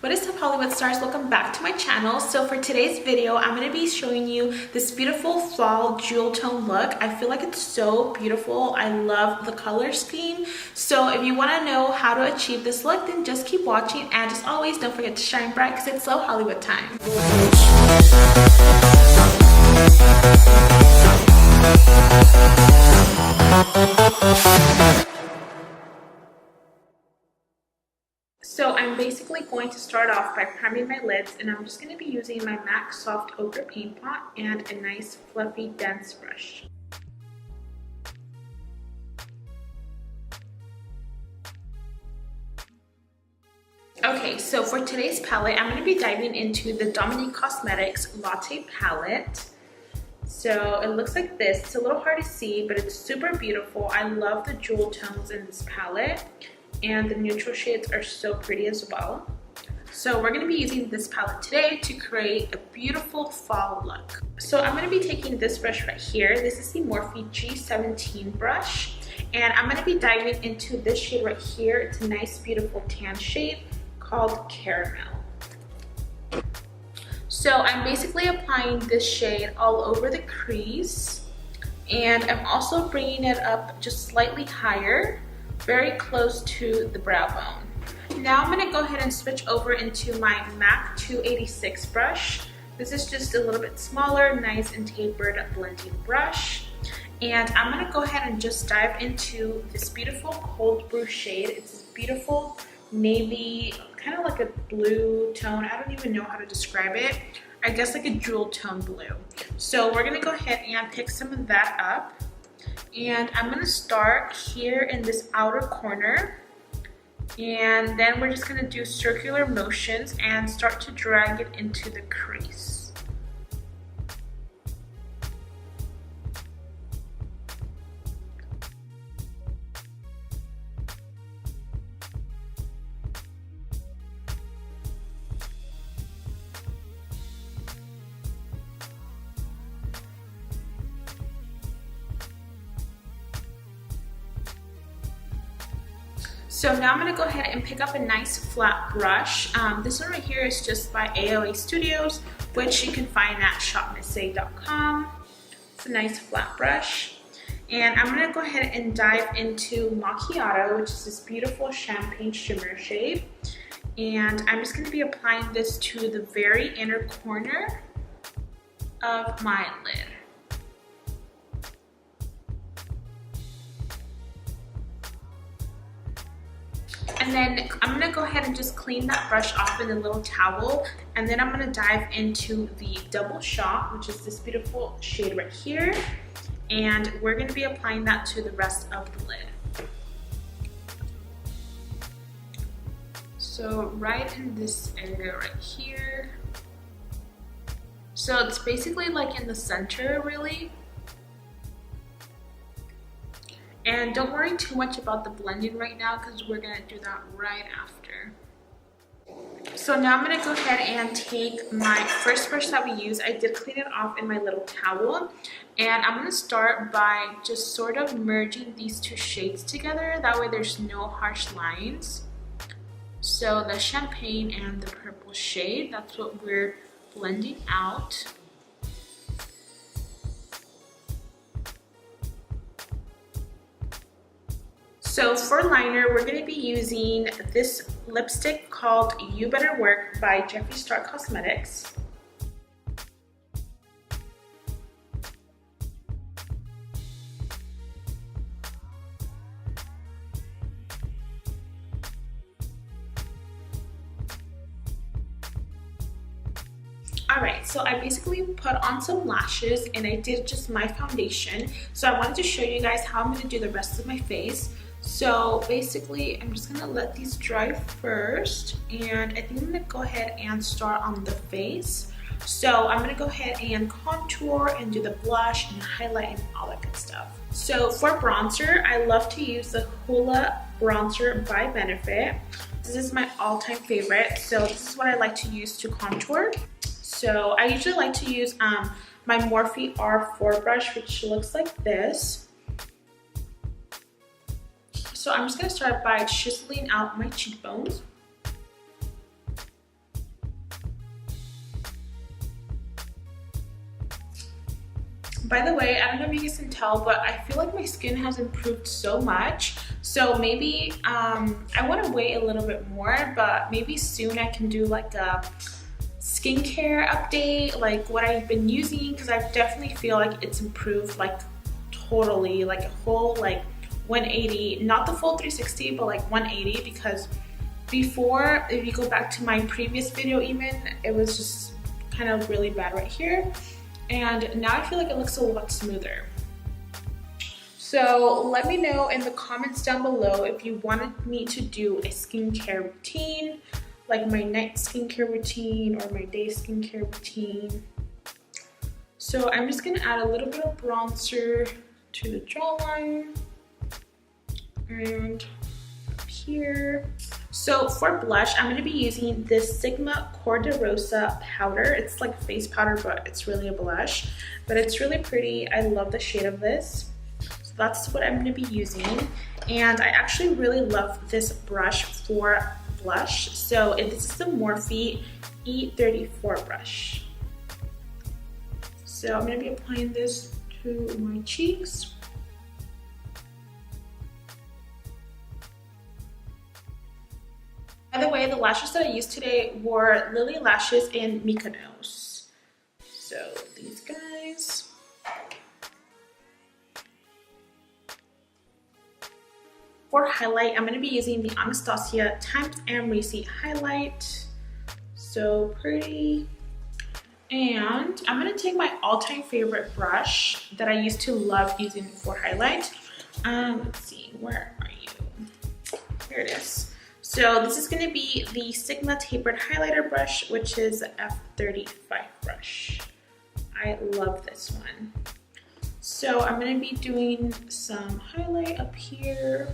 What is up, Hollywood stars? Welcome back to my channel. So for today's video, I'm going to be showing you this beautiful fall jewel tone look. I feel like it's so beautiful. I love the color scheme. So if you want to know how to achieve this look, then just keep watching, and as always, don't forget to shine bright because it's so Hollywood time. So I'm basically going to start off by priming my lids, and I'm just going to be using my MAC Soft Ochre Paint Pot and a nice fluffy dense brush. Okay, so for today's palette, I'm going to be diving into the Dominique Cosmetics Latte palette. So it looks like this. It's a little hard to see, but it's super beautiful. I love the jewel tones in this palette, and the neutral shades are so pretty as well. So we're going to be using this palette today to create a beautiful fall look. So I'm going to be taking this brush right here. This is the Morphe G17 brush, and I'm going to be diving into this shade right here. It's a nice beautiful tan shade called Caramel. So I'm basically applying this shade all over the crease, and I'm also bringing it up just slightly higher, very close to the brow bone. Now I'm going to go ahead and switch over into my MAC 286 brush. This is just a little bit smaller, nice and tapered blending brush. And I'm going to go ahead and just dive into this beautiful cold brew shade. It's this beautiful navy, kind of like a blue tone. I don't even know how to describe it. I guess like a jewel tone blue. So we're going to go ahead and pick some of that up. And I'm going to start here in this outer corner, and then we're just going to do circular motions and start to drag it into the crease. So now I'm going to go ahead and pick up a nice flat brush. This one right here is just by AOA Studios, which you can find at shopmissay.com. It's a nice flat brush. And I'm going to go ahead and dive into Macchiato, which is this beautiful champagne shimmer shade. And I'm just going to be applying this to the very inner corner of my lid. And then I'm going to go ahead and just clean that brush off in a little towel. And then I'm going to dive into the Double Shot, which is this beautiful shade right here. And we're going to be applying that to the rest of the lid. So right in this area right here. So it's basically like in the center, really. And don't worry too much about the blending right now because we're going to do that right after. So now I'm going to go ahead and take my first brush that we use. I did clean it off in my little towel. And I'm going to start by just sort of merging these two shades together. That way there's no harsh lines. So the champagne and the purple shade, that's what we're blending out. So for liner, we're going to be using this lipstick called You Better Work by Jeffree Star Cosmetics. Alright, so I basically put on some lashes and I did just my foundation. So I wanted to show you guys how I'm going to do the rest of my face. So basically, I'm just going to let these dry first, and I think I'm going to go ahead and start on the face. So I'm going to go ahead and contour and do the blush and highlight and all that good stuff. So for bronzer, I love to use the Hoola Bronzer by Benefit. This is my all-time favorite, so this is what I like to use to contour. So I usually like to use my Morphe R4 brush, which looks like this. So I'm just going to start by chiseling out my cheekbones. By the way, I don't know if you guys can tell, but I feel like my skin has improved so much. So maybe I want to wait a little bit more, but maybe soon I can do like a skincare update, like what I've been using, because I definitely feel like it's improved like totally, like a whole like 180, not the full 360, but like 180, because before, if you go back to my previous video even, it was just kind of really bad right here, and now I feel like it looks a lot smoother. So let me know in the comments down below if you wanted me to do a skincare routine, like my night skincare routine or my day skincare routine. So I'm just gonna add a little bit of bronzer to the jawline and up here. So for blush, I'm going to be using this Sigma Cor de Rosa powder. It's like face powder, but it's really a blush. But it's really pretty. I love the shade of this. So that's what I'm going to be using. And I actually really love this brush for blush. So this is the Morphe E34 brush. So I'm going to be applying this to my cheeks. By the way, the lashes that I used today were Lily Lashes in Mykonos. So these guys. For highlight, I'm going to be using the Anastasia Times Amrezy highlight. So pretty. And I'm going to take my all-time favorite brush that I used to love using for highlight. Let's see, where are you? Here it is. So this is going to be the Sigma Tapered Highlighter Brush, which is the F35 brush. I love this one. So I'm going to be doing some highlight up here.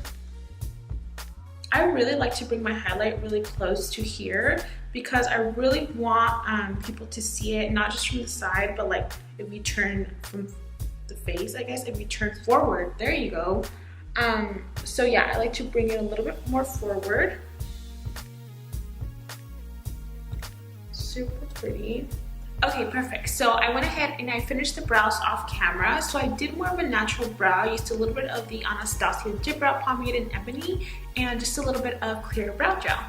I really like to bring my highlight really close to here because I really want people to see it, not just from the side, but like if you turn from the face, I guess, if you turn forward, there you go. So yeah, I like to bring it a little bit more forward. Super pretty. Okay, perfect. So I went ahead and I finished the brows off camera. So I did more of a natural brow. I used a little bit of the Anastasia Dip Brow Pomade in Ebony and just a little bit of clear brow gel.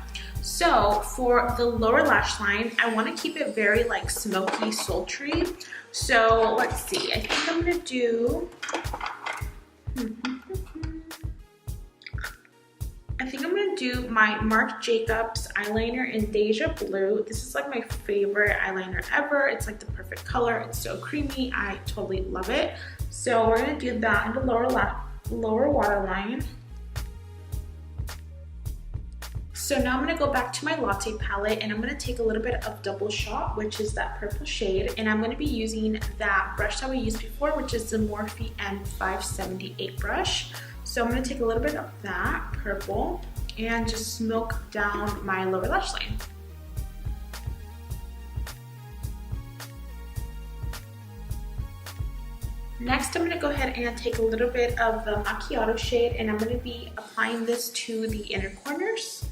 So for the lower lash line, I want to keep it very like smoky, sultry. So let's see. I think I'm gonna do. My Marc Jacobs eyeliner in Deja Blue. This is like my favorite eyeliner ever. It's like the perfect color. It's so creamy. I totally love it. So we're gonna do that in the lower waterline. So now I'm gonna go back to my Latte palette and I'm gonna take a little bit of Double Shot, which is that purple shade, and I'm gonna be using that brush that we used before, which is the Morphe N578 brush. So I'm gonna take a little bit of that purple and just smoke down my lower lash line. Next, I'm going to go ahead and take a little bit of the Macchiato shade and I'm going to be applying this to the inner corners.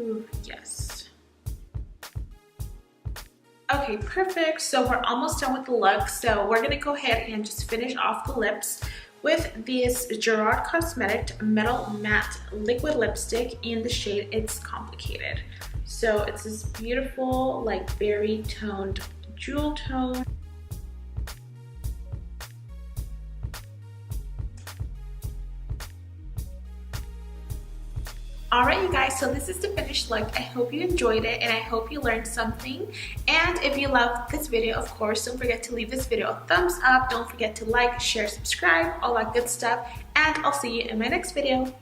Ooh, yes. Okay, perfect. So we're almost done with the look. So we're going to go ahead and just finish off the lips with this Gerard Cosmetic Metal Matte Liquid Lipstick in the shade It's Complicated. So it's this beautiful, like berry toned jewel tone. Alright you guys, so this is the finished look. I hope you enjoyed it and I hope you learned something. And if you loved this video, of course, don't forget to leave this video a thumbs up. Don't forget to like, share, subscribe, all that good stuff. And I'll see you in my next video.